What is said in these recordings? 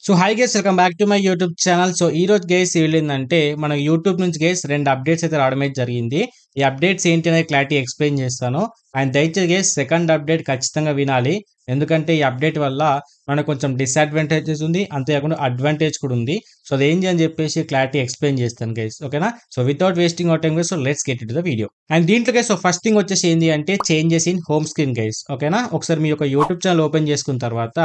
So hi guys, welcome back to my YouTube channel. So ఈ రోజు guys ఏంటంటే మన యూట్యూబ్ నుంచి గైస్ 2 అప్డేట్స్ అయితే రావడం అయితే జరిగింది. ఈ అప్డేట్స్ ఏంటి అనేది క్లారిటీ ఎక్స్ప్లెయిన్ చేస్తాను. అండ్ దయచేసి గైస్ సెకండ్ అప్డేట్ ఖచ్చితంగా వినాలి. ఎందుకంటే ఈ అప్డేట్ వల్ల మనకు కొంచెం డిసడ్వాంటేజెస్ ఉంది, అంతేకాకుండా అడ్వాంటేజ్ కూడా ఉంది. సో అదేంటి అని చెప్పేసి క్లారిటీ ఎక్స్ప్లెయిన్ చేస్తాను గైస్, ఓకేనా? So without wasting hour time guys, so let's get it to the video. And దీంట్లో గైస్ సో ఫస్ట్ థింగ్ వచ్చేసి ఏంటి అంటే changes in home screen guys, ఓకేనా? ఒకసారి మీ యొక్క యూట్యూబ్ ఛానల్ ఓపెన్ చేసుకున్న తర్వాత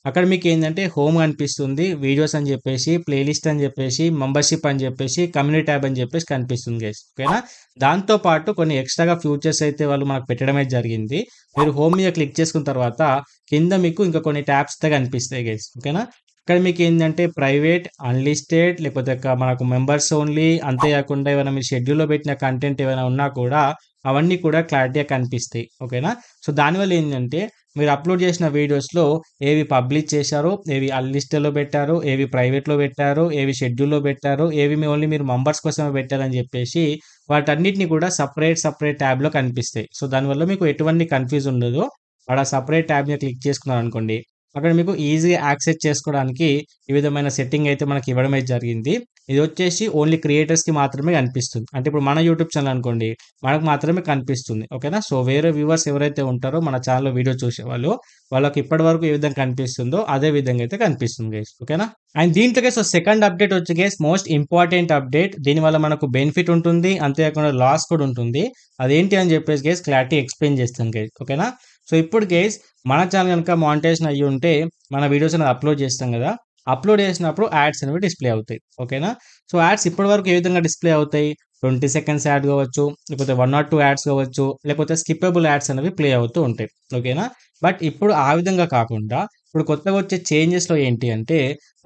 అక్కడ మీకు ఏంటంటే హోమ్ కనిపిస్తుంది, వీడియోస్ అని చెప్పేసి, ప్లేలిస్ట్ అని చెప్పేసి, మెంబర్షిప్ అని చెప్పేసి, కమ్యూనిటీ ట్యాబ్ అని చెప్పేసి కనిపిస్తుంది గైస్, ఓకేనా? దాంతో పాటు కొన్ని ఎక్స్ట్రాగా ఫ్యూచర్స్ అయితే వాళ్ళు మనకు పెట్టడం అయితే జరిగింది. మీరు హోమ్ మీద క్లిక్ చేసుకున్న తర్వాత కింద మీకు ఇంకా కొన్ని ట్యాబ్స్ అయితే కనిపిస్తాయి గైస్, ఓకేనా? ఇక్కడ మీకు ఏంటంటే ప్రైవేట్, అన్లిస్టెడ్, లేకపోతే మనకు మెంబర్స్ ఓన్లీ, అంతేకాకుండా ఏమైనా మీరు షెడ్యూల్లో పెట్టిన కంటెంట్ ఏమైనా ఉన్నా కూడా అవన్నీ కూడా క్లారిటీగా కనిపిస్తాయి, ఓకేనా? సో దానివల్ల ఏంటంటే మీరు అప్లోడ్ చేసిన వీడియోస్లో ఏవి పబ్లిష్ చేశారో, ఏవి అన్లిస్టెడ్లో పెట్టారు, ఏవి ప్రైవేట్లో పెట్టారు, ఏవి షెడ్యూల్లో పెట్టారు, ఏవి ఓన్లీ మీరు మెంబర్స్ కోసమే పెట్టారని చెప్పేసి వాటన్నిటిని కూడా సపరేట్ ట్యాబ్లో కనిపిస్తాయి. సో దానివల్ల మీకు ఎటువంటి కన్ఫ్యూజ్ ఉండదు. అక్కడ సపరేట్ ట్యాబ్ మీద క్లిక్ చేసుకున్నారు అనుకోండి, అక్కడ మీకు ఈజీగా యాక్సెస్ చేసుకోవడానికి ఈ విధమైన సెట్టింగ్ అయితే మనకి ఇవ్వడం అయితే జరిగింది. ఇది వచ్చేసి ఓన్లీ క్రియేటర్స్కి మాత్రమే కనిపిస్తుంది. అంటే ఇప్పుడు మన యూట్యూబ్ ఛానల్ అనుకోండి, మనకు మాత్రమే కనిపిస్తుంది, ఓకేనా? సో వేరే వ్యూవర్స్ ఎవరైతే ఉంటారో మన ఛానల్లో వీడియో చూసేవాళ్ళు, వాళ్ళకి ఇప్పటి వరకు ఏ విధంగా కనిపిస్తుందో అదే విధంగా అయితే కనిపిస్తుంది గైస్, ఓకేనా? అండ్ దీంట్లో సో సెకండ్ అప్డేట్ వచ్చి గైస్ మోస్ట్ ఇంపార్టెంట్ అప్డేట్. దీనివల్ల మనకు బెనిఫిట్ ఉంటుంది, అంతేకాకుండా లాస్ కూడా ఉంటుంది. అదేంటి అని చెప్పేసి గైస్ క్లారిటీ ఎక్స్ప్లెయిన్ చేస్తాను గైస్, ఓకేనా? సో ఇప్పుడు గైస్ మన ఛానల్ కనుక మానిటైజేషన్ అయ్యి ఉంటే మన వీడియోస్ అనేది అప్లోడ్ చేస్తాం కదా, అప్లోడ్ చేసినప్పుడు యాడ్స్ అనేవి డిస్ప్లే అవుతాయి, ఓకేనా? సో యాడ్స్ ఇప్పటి వరకు ఏ విధంగా డిస్ప్లే అవుతాయి? 20 సెకండ్స్ యాడ్ కావచ్చు, లేకపోతే 1 or 2 యాడ్స్ కావచ్చు, లేకపోతే స్కిప్పబుల్ యాడ్స్ అనేవి ప్లే అవుతూ ఉంటాయి, ఓకేనా? బట్ ఇప్పుడు ఆ విధంగా కాకుండా ఇప్పుడు కొత్తగా వచ్చే చేంజెస్లో ఏంటి అంటే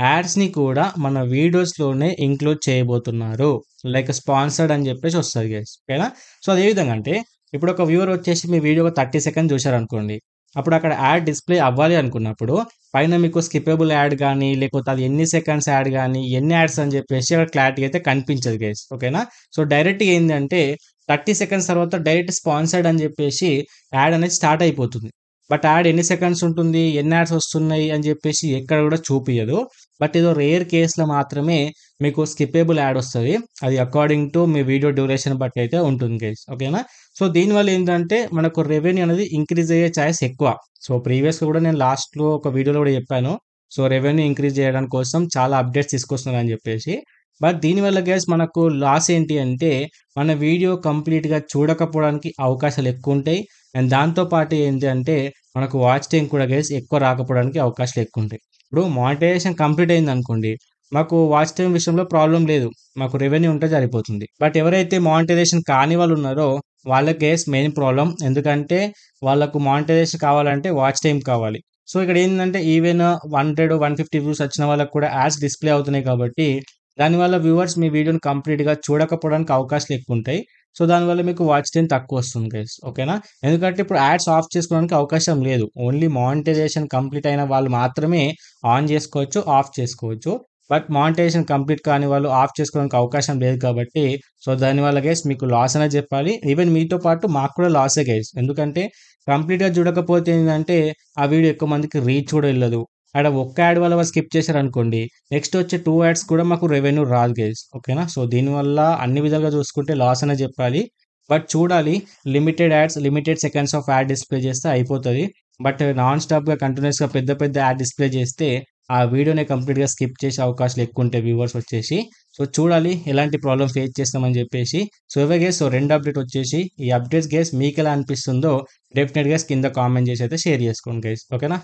యాడ్స్ని కూడా మన వీడియోస్లోనే ఇంక్లూడ్ చేయబోతున్నారు. లైక్ స్పాన్సర్డ్ అని చెప్పేసి వస్తుంది గైస్, ఓకేనా? సో అదే విధంగా అంటే ఇప్పుడు ఒక వ్యూవర్ వచ్చేసి మీ వీడియో 30 సెకండ్స్ చూశారనుకోండి, అప్పుడు అక్కడ యాడ్ డిస్ప్లే అవ్వాలి అనుకున్నప్పుడు పైన మీకు స్కిప్పబుల్ యాడ్ కానీ, లేకపోతే అది ఎన్ని సెకండ్స్ యాడ్ కానీ, ఎన్ని యాడ్స్ అని చెప్పేసి అక్కడ క్లారిటీ అయితే కనిపించదు గైస్, ఓకేనా? సో డైరెక్ట్గా ఏంటంటే 30 సెకండ్స్ తర్వాత డైరెక్ట్ స్పాన్సర్డ్ అని చెప్పేసి యాడ్ అనేది స్టార్ట్ అయిపోతుంది. బట్ యాడ్ ఎన్ని సెకండ్స్ ఉంటుంది, ఎన్ని యాడ్స్ వస్తున్నాయి అని చెప్పేసి ఎక్కడ కూడా చూపియదు. బట్ ఏదో రేర్ కేసులో మాత్రమే మీకు స్కిప్పబుల్ యాడ్ వస్తుంది. అది according to me video duration బట్టి అయితే ఉంటుంది గైస్, ఓకేనా? సో దీనివల్ల ఏంటంటే మనకు రెవెన్యూ అనేది ఇంక్రీజ్ అయ్యే ఛాయిస్ ఎక్కువ. సో ప్రీవియస్గా కూడా నేను లాస్ట్లో ఒక వీడియోలో కూడా చెప్పాను. సో రెవెన్యూ ఇంక్రీజ్ చేయడం కోసం చాలా అప్డేట్స్ తీసుకొస్తున్నాను అని చెప్పేసి. బట్ దీనివల్ల గైస్ మనకు లాస్ ఏంటి అంటే మన వీడియో కంప్లీట్గా చూడకపోవడానికి అవకాశాలు ఎక్కువ ఉంటాయి. అండ్ దాంతోపాటు ఏంటి అంటే మనకు వాచ్ టైం కూడా గైస్ ఎక్కువ రాకపోవడానికి అవకాశాలు ఎక్కువ ఉంటాయి. ఇప్పుడు మానిటైజేషన్ కంప్లీట్ అయింది అనుకోండి, మాకు వాచ్ టైం విషయంలో ప్రాబ్లం లేదు, మాకు రెవెన్యూ ఉంటే సరిపోతుంది. బట్ ఎవరైతే మానిటైజేషన్ కాని వాళ్ళు ఉన్నారో వాళ్ళకి గైస్ మెయిన్ ప్రాబ్లం. ఎందుకంటే వాళ్ళకు మానిటైజేషన్ కావాలంటే వాచ్ టైం కావాలి. సో ఇక్కడ ఏంటంటే ఈవెన్ 100, 150 వ్యూస్ వచ్చిన వాళ్ళకి కూడా యాడ్స్ డిస్ప్లే అవుతున్నాయి కాబట్టి దానివల్ల వ్యూవర్స్ మీ వీడియోని కంప్లీట్గా చూడకపోవడానికి అవకాశాలు ఎక్కువ ఉంటాయి. సో దానివల్ల మీకు వాచ్ టైం తక్కువ వస్తుంది గైస్, ఓకేనా? ఎందుకంటే ఇప్పుడు యాడ్స్ ఆఫ్ చేసుకోవడానికి అవకాశం లేదు. ఓన్లీ మానిటైజేషన్ కంప్లీట్ అయిన వాళ్ళు మాత్రమే ఆన్ చేసుకోవచ్చు, ఆఫ్ చేసుకోవచ్చు. బట్ మానిటైజేషన్ కంప్లీట్ కాని వాళ్ళు ఆఫ్ చేసుకోవడానికి అవకాశం లేదు కాబట్టి సో దానివల్ల గైస్ మీకు లాస్ అనే చెప్పాలి. ఈవెన్ మీతో పాటు మాకు కూడా లాసే గైస్. ఎందుకంటే కంప్లీట్గా చూడకపోతే ఏంటంటే ఆ వీడియో ఎక్కువ మందికి రీచ్ కూడా వెళ్ళదు. అక్కడ ఒక్క యాడ్ వల్ల స్కిప్ చేశారనుకోండి, నెక్స్ట్ వచ్చే 2 యాడ్స్ కూడా మాకు రెవెన్యూ రాదు గైస్, ఓకేనా? సో దీనివల్ల అన్ని విధాలుగా చూసుకుంటే లాస్ అనే చెప్పాలి. బట్ చూడాలి, limited ads, limited seconds of add display చేస్తే అయిపోతుంది. బట్ నాన్ స్టాప్గా కంటిన్యూస్గా పెద్ద యాడ్ డిస్ప్లే చేస్తే ఆ వీడియోని కంప్లీట్గా స్కిప్ చేసే అవకాశాలు ఎక్కువ ఉంటాయి వ్యూవర్స్ వచ్చేసి. సో చూడాలి ఎలాంటి ప్రాబ్లమ్ ఫేస్ చేస్తామని చెప్పేసి. సో ఇవే గేస్ సో 2 అప్డేట్ వచ్చేసి ఈ అప్డేట్స్ గేస్ మీకు ఎలా అనిపిస్తుందో డెఫినెట్గా కింద కామెంట్ చేసి అయితే షేర్ చేసుకోండి గైస్, ఓకేనా?